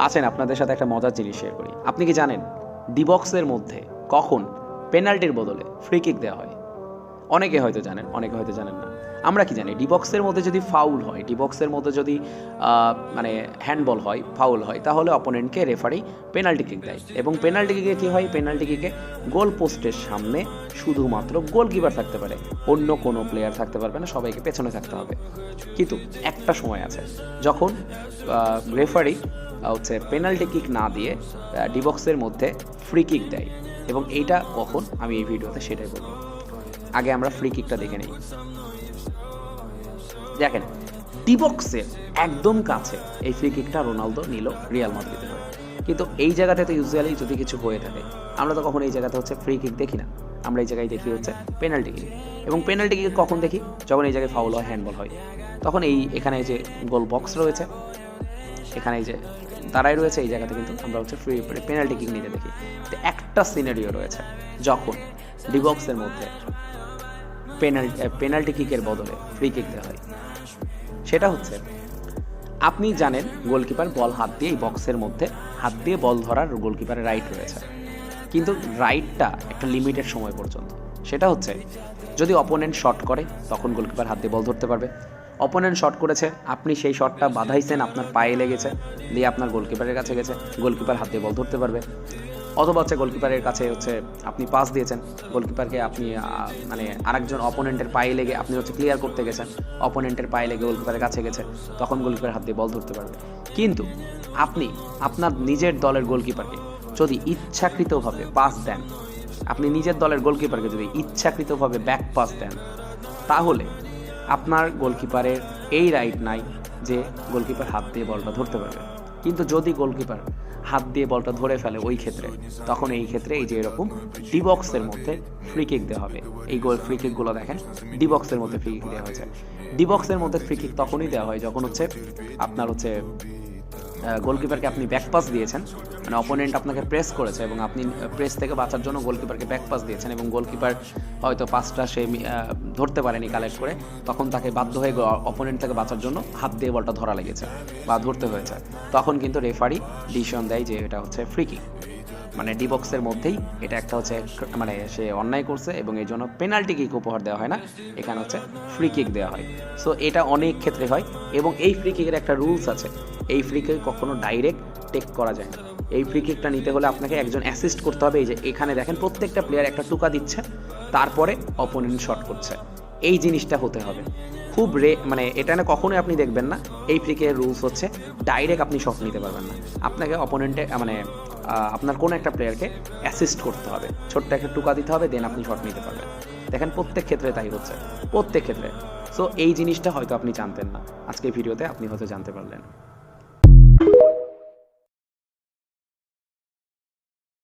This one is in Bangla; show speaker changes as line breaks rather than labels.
আছেন আপনাদের সাথে একটা মজার জিনিস শেয়ার করি। আপনি কি জানেন ডি বক্সের মধ্যে কখন পেনাল্টির বদলে ফ্রি কিক দেওয়া হয়? অনেকে হয়তো জানেন, অনেকে হয়তো জানেন না। আমরা কি জানি, ডি বক্সের মধ্যে যদি ফাউল হয়, ডি বক্সের মধ্যে যদি মানে হ্যান্ডবল হয়, ফাউল হয়, তাহলে অপোনেন্টকে রেফারি পেনাল্টি কিক দেয়। এবং পেনাল্টি কিকে কী হয়? পেনাল্টি কিকে গোল পোস্টের সামনে শুধুমাত্র গোলকিপার থাকতে পারে, অন্য কোনো প্লেয়ার থাকতে পারবে না, সবাইকে পেছনে থাকতে হবে। কিন্তু একটা সময় আছে যখন রেফারি হচ্ছে পেনাল্টি কিক না দিয়ে ডি বক্সের মধ্যে ফ্রি কিক দেয়। এবং এইটা কখন, আমি এই ভিডিওতে সেটাই বলবো। আগে আমরা ফ্রি কিকটা দেখে নিই। দেখেন, ডি বক্সের একদম কাছে এই ফ্রি কিকটা রোনালদো নিল রিয়াল মাদ্রিদের হয়ে। কিন্তু এই জায়গাতে তো ইউজুয়ালি যদি কিছু হয়ে থাকে, আমরা তো কখনো এই জায়গাতে হচ্ছে ফ্রি কিক দেখি না, আমরা এই জায়গায় দেখি হচ্ছে পেনাল্টি কিক। এবং পেনাল্টি কিক কখন দেখি? যখন এই জায়গায় ফাউল হয়, হ্যান্ডবল হয়, তখন এখানে যে গোল বক্স রয়েছে, এখানে এই যে দাঁড়ায় রয়েছে, এই জায়গাতে কিন্তু আমরা হচ্ছে ফ্রি পেনাল্টি কিক নিতে দেখি। তো একটা সিনারিও রয়েছে যখন ডি বক্সের মধ্যে পেনাল্টি কিকের বদলে ফ্রি কিক দেওয়া হয়। সেটা হচ্ছে, আপনি জানেন গোলকিপার বল হাত দিয়ে এই বক্সের মধ্যে হাত দিয়ে বল ধরার গোলকিপারের রাইট রয়েছে, কিন্তু রাইটটা একটা লিমিটেড সময় পর্যন্ত। সেটা হচ্ছে, যদি অপোনেন্ট শট করে তখন গোলকিপার হাত দিয়ে বল ধরতে পারবে। অপোনেন্ট শট করেছে, আপনি সেই শটটা বাধাইছেন, আপনার পায়ে লেগেছে, দিয়ে আপনার গোলকিপারের কাছে গেছে, গোলকিপার হাত দিয়ে বল ধরতে পারবে। অথবা হচ্ছে গোলকিপারের কাছে হচ্ছে আপনি পাস দিয়েছেন, গোলকিপারকে আপনি মানে আরেকজন অপোনেন্টের পায়ে লেগে আপনি হচ্ছে ক্লিয়ার করতে গেছেন, অপোনেন্টের পায়ে লেগে গোলকিপারের কাছে গেছে, তখন গোলকিপার হাত দিয়ে বল ধরতে পারবে। কিন্তু আপনি আপনার নিজের দলের গোলকিপারকে যদি ইচ্ছাকৃতভাবে পাস দেন, আপনি নিজের দলের গোলকিপারকে যদি ইচ্ছাকৃতভাবে ব্যাক পাস দেন, তাহলে আপনার গোলকিপারের এই রাইট নাই যে গোলকিপার হাত দিয়ে বলটা ধরতে পারবে। কিন্তু যদি গোলকিপার হাত দিয়ে বলটা ধরে ফেলে ওই ক্ষেত্রে, তখন এই ক্ষেত্রে এই যে এরকম ডি বক্সের মধ্যে ফ্রি কিক দেওয়া হবে। এই ফ্রি কিকগুলো দেখেন, ডি বক্সের মধ্যে ফ্রি কিক দেওয়া হয়েছে। ডি বক্সের মধ্যে ফ্রি কিক তখনই দেওয়া হয় যখন হচ্ছে আপনার হচ্ছে গোলকিপারকে আপনি ব্যাক পাস দিয়েছেন, মানে অপোনেন্ট আপনাকে প্রেস করেছে এবং আপনি প্রেস থেকে বাঁচার জন্য গোলকিপারকে ব্যাক পাস দিয়েছেন, এবং গোলকিপার হয়তো পাসটা সে ধরতে পারেনি কালেক্ট করে, তখন তাকে বাধ্য হয়ে অপোনেন্ট থেকে বাঁচার জন্য হাত দিয়ে বলটা ধরা লেগেছে বা ধরতে হয়েছে। তখন কিন্তু রেফারি ডিসিশন দেয় যে এটা হচ্ছে ফ্রি কিক, মানে ডি বক্সের মধ্যেই এটা একটা হচ্ছে মানে সে অন্যায় করছে, এবং এই জন্য পেনাল্টি কিক উপহার দেওয়া হয় না, এখানে হচ্ছে ফ্রি কিক দেওয়া হয়। সো এটা অনেক ক্ষেত্রে হয়, এবং এই ফ্রি কিকের একটা রুলস আছে, এই ফ্রি কিক কখনো ডাইরেক্ট টেক করা যায় না। এই ফ্রি কিকটা নিতে হলে আপনাকে একজন অ্যাসিস্ট করতে হবে। এই যে এখানে দেখেন, প্রত্যেকটা প্লেয়ার একটা টুকা দিচ্ছে, তারপরে অপোনেন্ট শট করছে, এই জিনিসটা হতে হবে। খুব মানে এটা না কখনোই আপনি দেখবেন না এই ফ্রি কিকের রুলস হচ্ছে ডাইরেক্ট আপনি শট নিতে পারবেন না, আপনাকে অপোনেন্টে মানে আপনার কোনো একটা প্লেয়ারকে অ্যাসিস্ট করতে হবে, ছোট্ট একটা টুকা দিতে হবে, দেন আপনি শট নিতে পারবেন। দেখেন প্রত্যেক ক্ষেত্রে তাই হচ্ছে, প্রত্যেক ক্ষেত্রে। সো এই জিনিসটা হয়তো আপনি জানতেন না, আজকে ভিডিওতে আপনি হয়তো জানতে পারলেন।